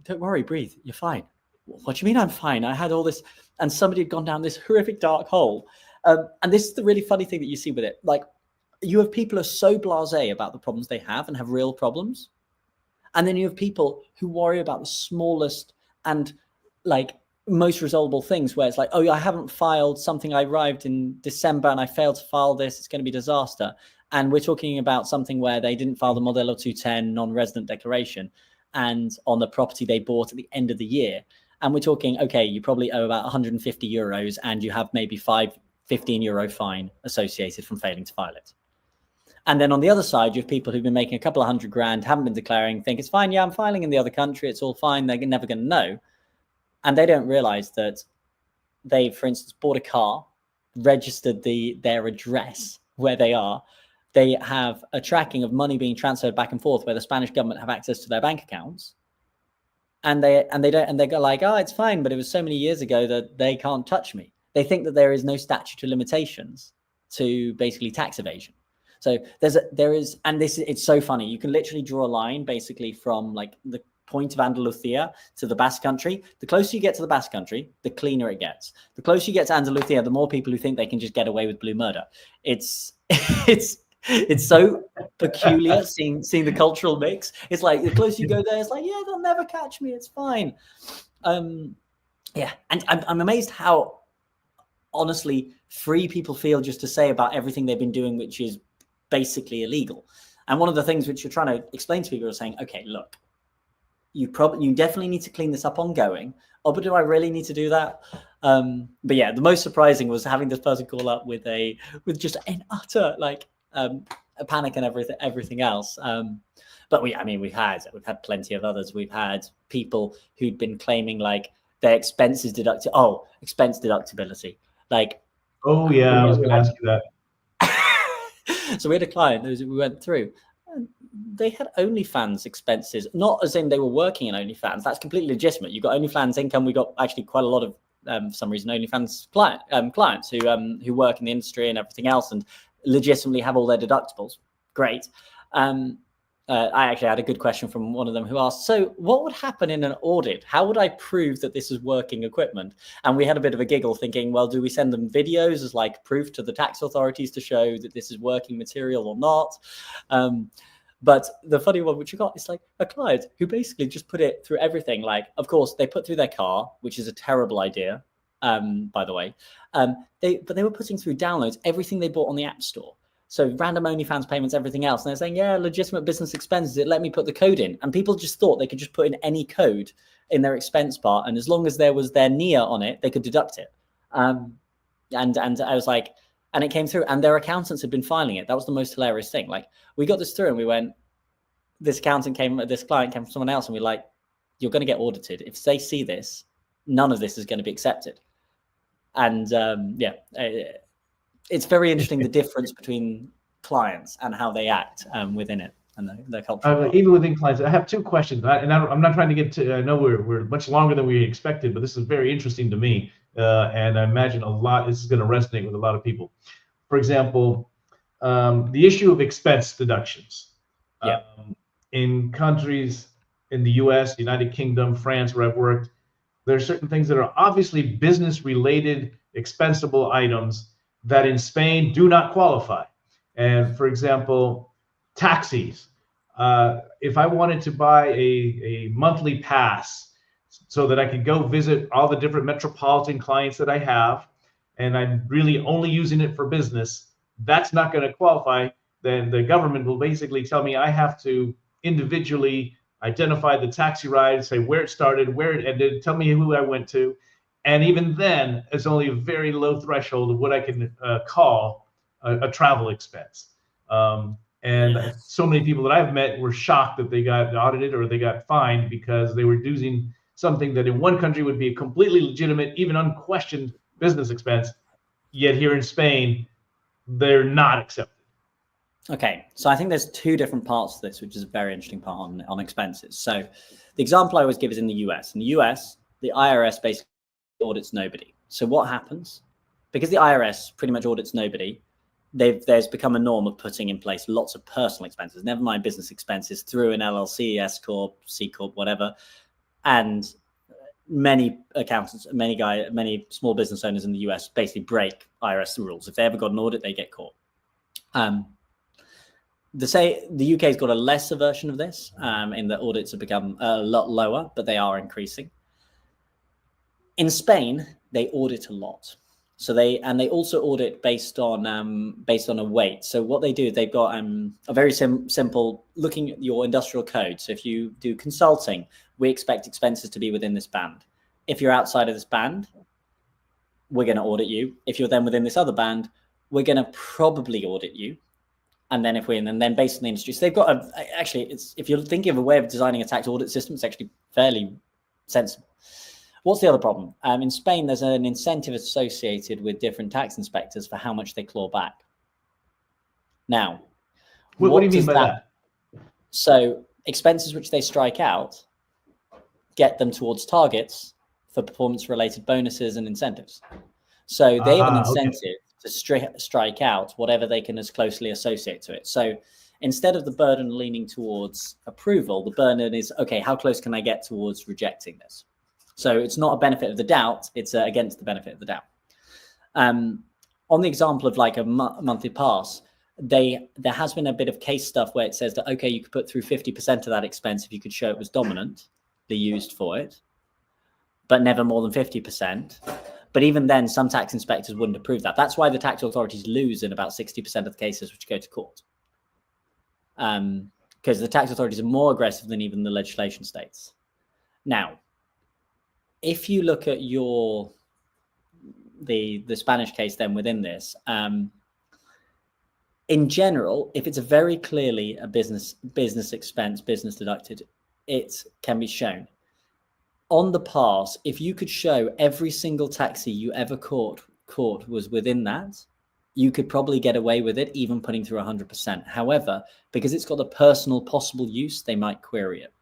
don't worry, breathe, you're fine. What do you mean I'm fine? I had all this, and somebody had gone down this horrific dark hole. And this is the really funny thing that you see with it. Like you have people who are so blasé about the problems they have and have real problems. And then you have people who worry about the smallest and like most resolvable things where it's like, oh, I haven't filed something. I arrived in December and I failed to file this. It's going to be a disaster. And we're talking about something where they didn't file the Modelo 210 non-resident declaration and on the property they bought at the end of the year. And we're talking, okay, you probably owe about 150 euros and you have maybe 15 euro fine associated from failing to file it. And then on the other side, you have people who've been making a couple of $100,000, haven't been declaring, think it's fine. Yeah, I'm filing in the other country. It's all fine. They're never going to know. And they don't realize that they, for instance, bought a car, registered their address where they are. They have a tracking of money being transferred back and forth where the Spanish government have access to their bank accounts. And they go like, oh, it's fine, but it was so many years ago that they can't touch me. They think that there is no statute of limitations to basically tax evasion. So it's so funny. You can literally draw a line basically from like the point of Andalusia to the Basque Country. The closer you get to the Basque Country, the cleaner it gets. The closer you get to Andalusia, the more people who think they can just get away with blue murder. It's so peculiar seeing the cultural mix. It's like the closer you go there, it's like, yeah, they'll never catch me. It's fine. Yeah. And I'm amazed how honestly free people feel just to say about everything they've been doing, which is basically illegal. And one of the things which you're trying to explain to people is saying, okay, look, you definitely need to clean this up ongoing. Oh, but do I really need to do that? But yeah, the most surprising was having this person call up with just an utter like a panic and everything else. But we've had plenty of others. We've had people who'd been claiming like their expenses deducted. Oh, expense deductibility. Like, oh yeah, I was going to ask you that. So we had a client who we went through. They had OnlyFans expenses, not as in they were working in OnlyFans. That's completely legitimate. You got OnlyFans income. We got actually quite a lot of for some reason OnlyFans clients who work in the industry and everything else and legitimately have all their deductibles. Great. I actually had a good question from one of them who asked, so what would happen in an audit? How would I prove that this is working equipment? And we had a bit of a giggle thinking, well, do we send them videos as like proof to the tax authorities to show that this is working material or not? But the funny one which you got is like a client who basically just put it through everything. Like, of course, they put through their car, which is a terrible idea, by the way. But they were putting through downloads everything they bought on the App Store. So random OnlyFans payments, everything else. And they're saying, yeah, legitimate business expenses. It let me put the code in. And people just thought they could just put in any code in their expense part. And as long as there was their NIA on it, they could deduct it. And I was like, and it came through and their accountants had been filing it. That was the most hilarious thing. Like we got this through and we went, this client came from someone else. And we're like, you're going to get audited. If they see this, none of this is going to be accepted. And it's very interesting the difference between clients and how they act within it and the culture. Even within clients, I have two questions, I'm not trying to get to. I know we're much longer than we expected, but this is very interesting to me, and I imagine this is going to resonate with a lot of people. For example, the issue of expense deductions. Yeah. In countries in the U.S., United Kingdom, France, where I've worked, there are certain things that are obviously business-related, expensable items that in Spain do not qualify. And for example, taxis. If I wanted to buy a monthly pass so that I could go visit all the different metropolitan clients that I have, and I'm really only using it for business, that's not going to qualify. Then the government will basically tell me I have to individually identify the taxi ride, say where it started, where it ended, tell me who I went to. And even then, it's only a very low threshold of what I can call a travel expense. And so many people that I've met were shocked that they got audited or they got fined because they were using something that in one country would be a completely legitimate, even unquestioned business expense. Yet here in Spain, they're not accepted. Okay, so I think there's two different parts to this, which is a very interesting part on expenses. So the example I always give is in the US. In the US, the IRS basically audits nobody. So what happens? Because the IRS pretty much audits nobody, there's become a norm of putting in place lots of personal expenses, never mind business expenses, through an LLC, S Corp, C Corp, whatever. And many accountants, many small business owners in the US basically break IRS rules. If they ever got an audit, they get caught. The UK's got a lesser version of this, in that audits have become a lot lower, but they are increasing. In Spain, they audit a lot. So they also audit based on a weight. So what they do, they've got a very simple looking at your industrial code. So if you do consulting, we expect expenses to be within this band. If you're outside of this band, we're going to audit you. If you're then within this other band, we're going to probably audit you. And then then based on the industry, so they've got if you're thinking of a way of designing a tax audit system, it's actually fairly sensible. What's the other problem? In Spain, there's an incentive associated with different tax inspectors for how much they claw back. Now, what do you mean by that? So expenses which they strike out get them towards targets for performance-related bonuses and incentives. So they have an incentive to strike out whatever they can as closely associate to it. So instead of the burden leaning towards approval, the burden is, okay, how close can I get towards rejecting this? So it's not a benefit of the doubt, it's against the benefit of the doubt. On the example of like a monthly pass, there has been a bit of case stuff where it says that, okay, you could put through 50% of that expense if you could show it was dominantly used for it, but never more than 50%. But even then, some tax inspectors wouldn't approve that. That's why the tax authorities lose in about 60% of the cases which go to court. Because the tax authorities are more aggressive than even the legislation states. Now, if you look at the Spanish case then within this, in general, if it's a very clearly a business expense, business deducted, it can be shown. On the pass, if you could show every single taxi you ever caught was within that, you could probably get away with it, even putting through 100%. However, because it's got a personal possible use, they might query it.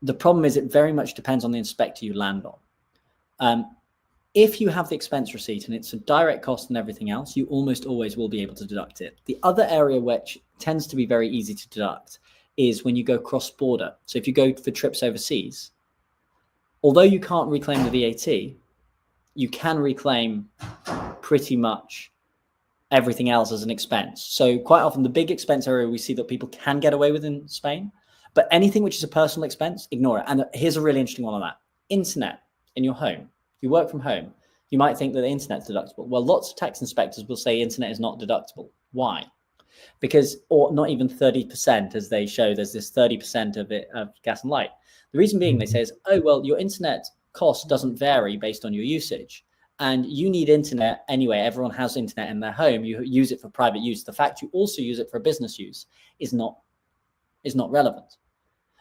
The problem is it very much depends on the inspector you land on. if you have the expense receipt and it's a direct cost and everything else, you almost always will be able to deduct it. The other area which tends to be very easy to deduct is when you go cross-border. So if you go for trips overseas, although you can't reclaim the VAT, you can reclaim pretty much everything else as an expense. So quite often the big expense area we see that people can get away with in Spain, but anything which is a personal expense, ignore it. And here's a really interesting one on that. Internet in your home. You work from home, you might think that the internet's deductible. Well, lots of tax inspectors will say internet is not deductible. Why? Because, or not even 30%, as they show, there's this 30% of it of gas and light. The reason being, they say is, oh, well, your internet cost doesn't vary based on your usage. And you need internet anyway. Everyone has internet in their home. You use it for private use. The fact you also use it for business use is not relevant.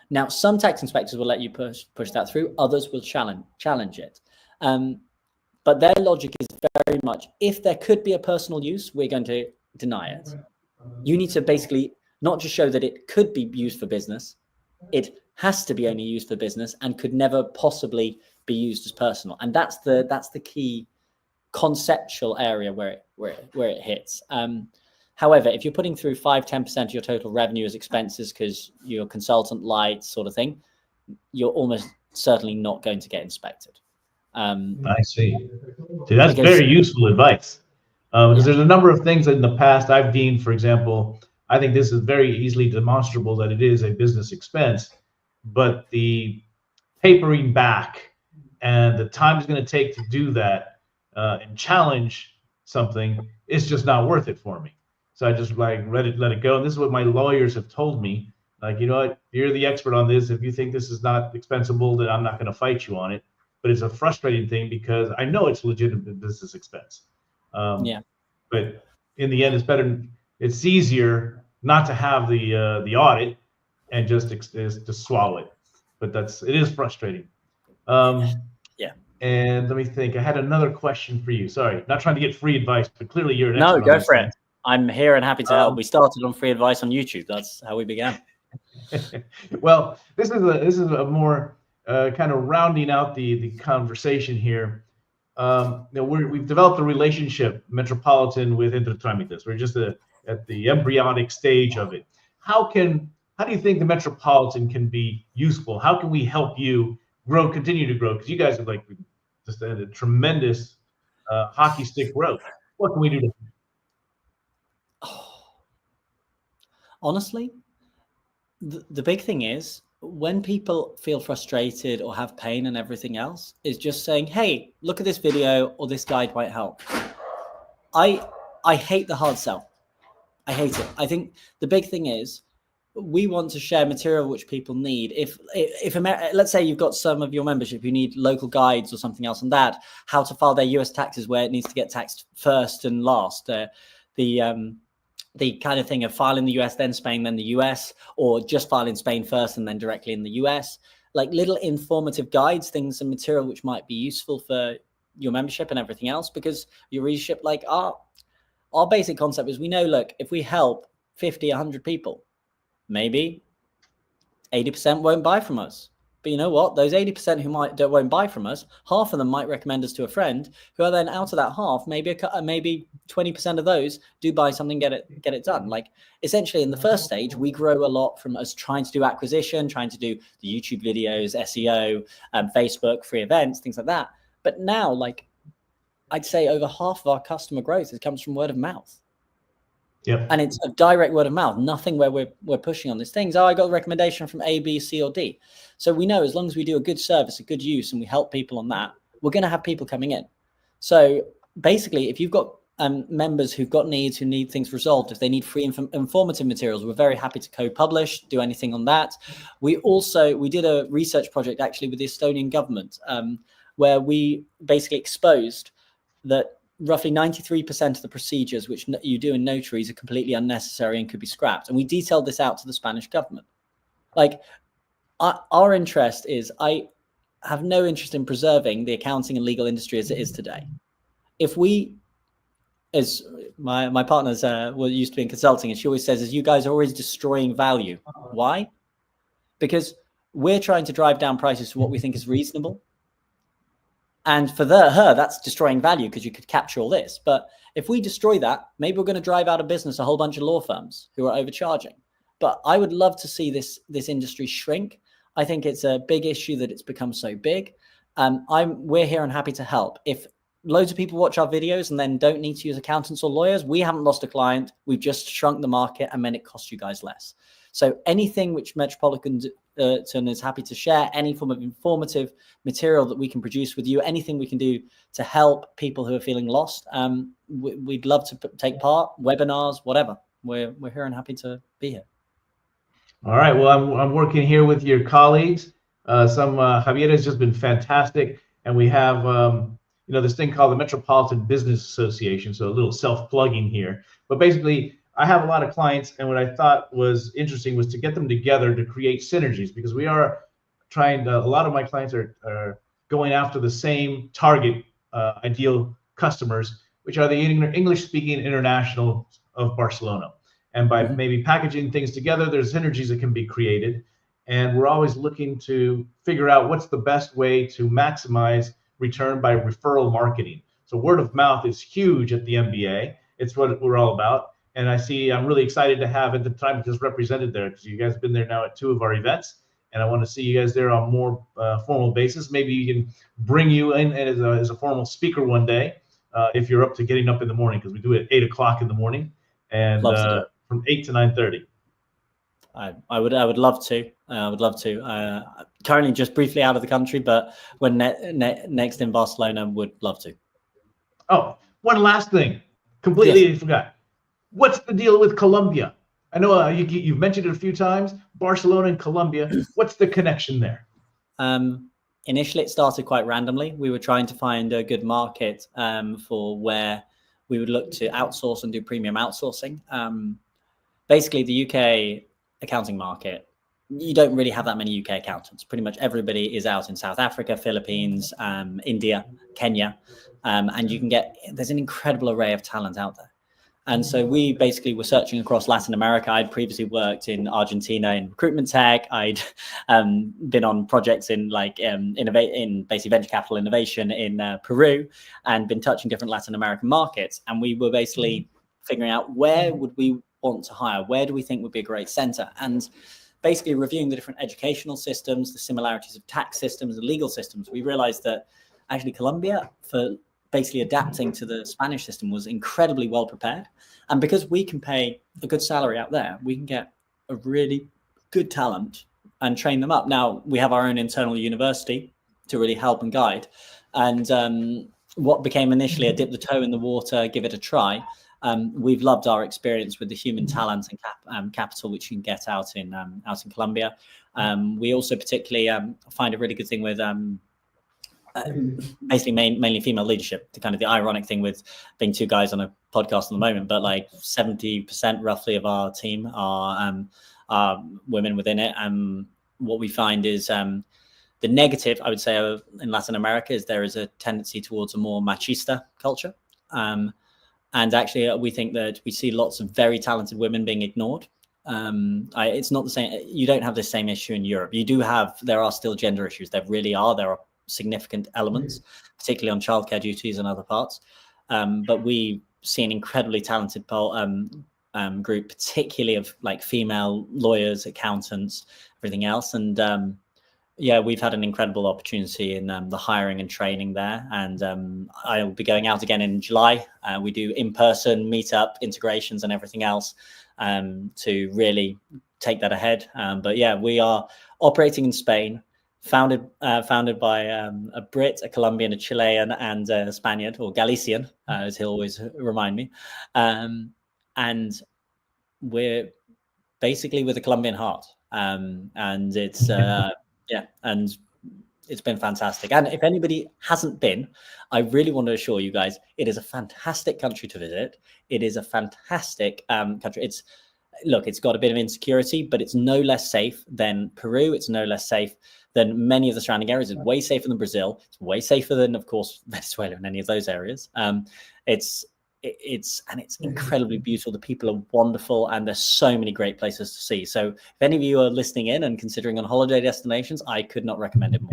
Now, some tax inspectors will let you push that through. Others will challenge it. But their logic is very much, if there could be a personal use, we're going to deny it. You need to basically not just show that it could be used for business, it has to be only used for business and could never possibly be used as personal. And that's the key conceptual area where it hits. However, if you're putting through 5-10% of your total revenue as expenses because you're consultant light sort of thing, you're almost certainly not going to get inspected. I see. See, that's very useful advice. Because there's a number of things that in the past I've deemed, for example, I think this is very easily demonstrable that it is a business expense, but the papering back and the time it's going to take to do that and challenge something is just not worth it for me. So I just like let it go. And this is what my lawyers have told me. Like, you know what, you're the expert on this. If you think this is not expensible, then I'm not going to fight you on it. But it's a frustrating thing because I know it's legitimate business expense. But in the end, it's easier not to have the audit and just to swallow it. But it is frustrating. And let me think. I had another question for you. Sorry, not trying to get free advice, but clearly you're an expert. No, go for it. I'm here and happy to help. We started on free advice on YouTube. That's how we began. Well, this is a more kind of rounding out the conversation here. We've developed a relationship, Metropolitan, with Entre Tramites. We're just at the embryonic stage of it. How do you think the Metropolitan can be useful? How can we help you continue to grow? Because you guys have just had a tremendous hockey stick growth. What can we do to? Honestly, the big thing is when people feel frustrated or have pain and everything else, is just saying, hey, look at this video or this guide might help. I hate the hard sell. I hate it. I think the big thing is we want to share material which people need. If let's say you've got some of your membership who need local guides or something else on that, how to file their US taxes where it needs to get taxed first and last, the kind of thing of file in the US, then Spain, then the US, or just file in Spain first and then directly in the US, like little informative guides, things and material which might be useful for your membership and everything else. Because your readership, like our basic concept is we know, look, if we help 50, 100 people, maybe 80% won't buy from us. But you know what? Those 80% who won't buy from us, half of them might recommend us to a friend, who are then out of that half, maybe 20% of those do buy something, get it done. Like essentially in the first stage, we grow a lot from us trying to do acquisition, trying to do the YouTube videos, SEO, Facebook, free events, things like that. But now, like I'd say over half of our customer growth comes from word of mouth. Yep. And it's a direct word of mouth, nothing where we're pushing on these things. Oh, I got a recommendation from A, B, C, or D. So we know as long as we do a good service, a good use, and we help people on that, we're going to have people coming in. So basically, if you've got members who've got needs, who need things resolved, if they need free informative materials, we're very happy to co-publish, do anything on that. We did a research project actually with the Estonian government where we basically exposed that roughly 93% of the procedures which you do in notaries are completely unnecessary and could be scrapped. And we detailed this out to the Spanish government. Like our interest is, I have no interest in preserving the accounting and legal industry as it is today. If we, as my partners used to be in consulting, and she always says, is you guys are always destroying value. Why? Because we're trying to drive down prices to what we think is reasonable. And for her, that's destroying value because you could capture all this. But if we destroy that, maybe we're going to drive out of business a whole bunch of law firms who are overcharging. But I would love to see this industry shrink. I think it's a big issue that it's become so big. We're here and happy to help. If loads of people watch our videos and then don't need to use accountants or lawyers, we haven't lost a client. We've just shrunk the market and then it costs you guys less. So anything which Metropolitan is happy to share, any form of informative material that we can produce with you, anything we can do to help people who are feeling lost, we'd love to take part, webinars, whatever. We're here and happy to be here. All right. Well, I'm working here with your colleagues. Javier has just been fantastic, and we have this thing called the Metropolitan Business Association. So a little self-plugging here, but basically, I have a lot of clients, and what I thought was interesting was to get them together to create synergies, because we are trying to. A lot of my clients are going after the same target ideal customers, which are the English-speaking international of Barcelona. And by maybe packaging things together, there's synergies that can be created. And we're always looking to figure out what's the best way to maximize return by referral marketing. So word of mouth is huge at the MBA. It's what we're all about. And I'm really excited to have Entre Tramites represented there, because you guys have been there now at 2 of our events. And I want to see you guys there on a more formal basis. Maybe you can bring you in as a formal speaker one day, if you're up to getting up in the morning, because we do it at 8 o'clock in the morning. And from 8 to 9:30. I would love to. I would love to. Currently just briefly out of the country, but when next in Barcelona, would love to. Oh, one last thing. Completely forgot. What's the deal with Colombia? I know you've mentioned it a few times. Barcelona and Colombia. What's the connection there? Initially, it started quite randomly. We were trying to find a good market for where we would look to outsource and do premium outsourcing. Basically, the UK accounting market, you don't really have that many UK accountants. Pretty much everybody is out in South Africa, Philippines, India, Kenya, and there's an incredible array of talent out there. And so we basically were searching across Latin America. I'd previously worked in Argentina in recruitment tech. I'd been on projects in in basically venture capital innovation in Peru, and been touching different Latin American markets. And we were basically figuring out, where would we want to hire? Where do we think would be a great center? And basically reviewing the different educational systems, the similarities of tax systems and legal systems, we realized that actually Colombia, for basically adapting to the Spanish system, was incredibly well prepared. And because we can pay a good salary out there, we can get a really good talent and train them up. Now, we have our own internal university to really help and guide. And what became initially a dip the toe in the water, give it a try, we've loved our experience with the human talent and capital which you can get out in Colombia. We also particularly find a really good thing with basically mainly female leadership. The ironic thing with being 2 guys on a podcast at the moment, but like 70% roughly of our team are women within it. And what we find is the negative, I would say, in Latin America is there is a tendency towards a more machista culture. And actually, we think that we see lots of very talented women being ignored. It's not the same. You don't have the same issue in Europe. There are still gender issues. There really are. There are significant elements, particularly on childcare duties and other parts. But we see an incredibly talented group, particularly of like female lawyers, accountants, everything else. And we've had an incredible opportunity in the hiring and training there. And I'll be going out again in July. We do in-person meetup, integrations and everything else to really take that ahead. But yeah, we are operating in Spain, founded by a Brit, a Colombian, a Chilean, and a Spaniard, or Galician, as he'll always remind me. And we're basically with a Colombian heart. And it's... and it's been fantastic. And if anybody hasn't been, I really want to assure you guys, it is a fantastic country to visit. It is a fantastic country. It's got a bit of insecurity, but it's no less safe than Peru. It's no less safe than many of the surrounding areas. It's way safer than Brazil. It's way safer than, of course, Venezuela and any of those areas. It's incredibly beautiful. The people are wonderful, and there's so many great places to see. So if any of you are listening in and considering on holiday destinations, I could not recommend it more.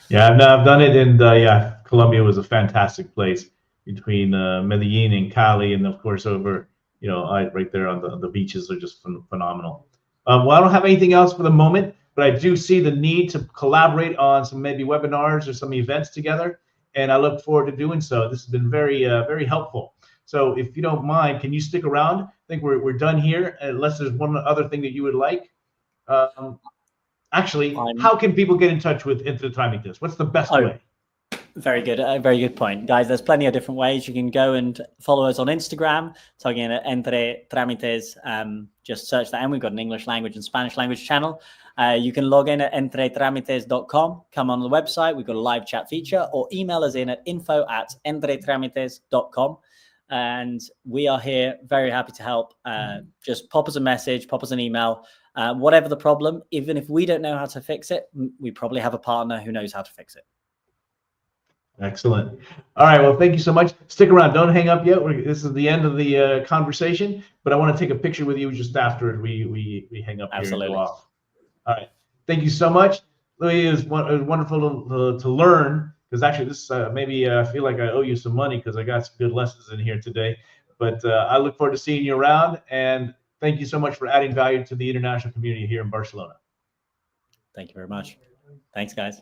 Yeah, I've done it, and yeah, Colombia was a fantastic place between Medellin and Cali, and of course over, right there on the beaches are just phenomenal. Well, I don't have anything else for the moment, but I do see the need to collaborate on some maybe webinars or some events together, and I look forward to doing so. This has been very helpful. So if you don't mind, can you stick around? I think we're done here, unless there's one other thing that you would like. Um, Actually, I'm how can people get in touch with Entre Tramites? What's the best oh way? Very good. Very good point. Guys, there's plenty of different ways. You can go and follow us on Instagram, typing in Entre Tramites. Just search that, and we've got an English language and Spanish language channel. You can log in at entretramites.com, come on the website. We've got a live chat feature, or email us in at info@entretramites.com. And we are here, very happy to help. Just pop us a message, pop us an email. Whatever the problem, even if we don't know how to fix it, we probably have a partner who knows how to fix it. Excellent. All right. Well, thank you so much. Stick around. Don't hang up yet. This is the end of the conversation, but I want to take a picture with you just after we hang up here and go off. All right. Thank you so much. Louis, it was wonderful to learn, because actually this maybe I feel like I owe you some money because I got some good lessons in here today. But I look forward to seeing you around, and thank you so much for adding value to the international community here in Barcelona. Thank you very much. Thanks, guys.